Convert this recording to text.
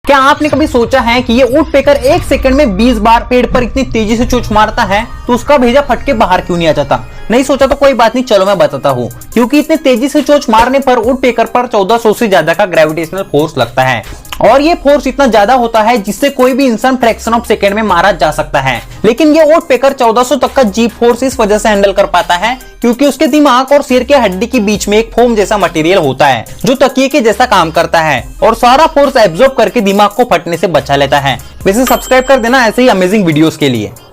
क्या आपने कभी सोचा है कि ये ऊंट पेकर एक सेकंड में 20 बार पेड़ पर इतनी तेजी से चोंच मारता है तो उसका भेजा फट के बाहर क्यों नहीं आ जाता? नहीं सोचा तो कोई बात नहीं, चलो मैं बताता हूँ। क्योंकि इतनी तेजी से चोंच मारने पर ऊंट पेकर पर 1400 से ज्यादा का ग्रेविटेशनल फोर्स लगता है और ये फोर्स इतना ज्यादा होता है जिससे कोई भी इंसान फ्रैक्शन ऑफ सेकंड में मारा जा सकता है। लेकिन ये ऊंट पेकर 1400 तक का जी फोर्स इस वजह से हैंडल कर पाता है क्योंकि उसके दिमाग और सिर के हड्डी के बीच में एक फोम जैसा मटेरियल होता है जो तकिए के जैसा काम करता है और सारा फोर्स एब्जॉर्ब करके दिमाग को फटने से बचा लेता है। वैसे सब्सक्राइब कर देना ऐसे ही अमेजिंग वीडियोस के लिए।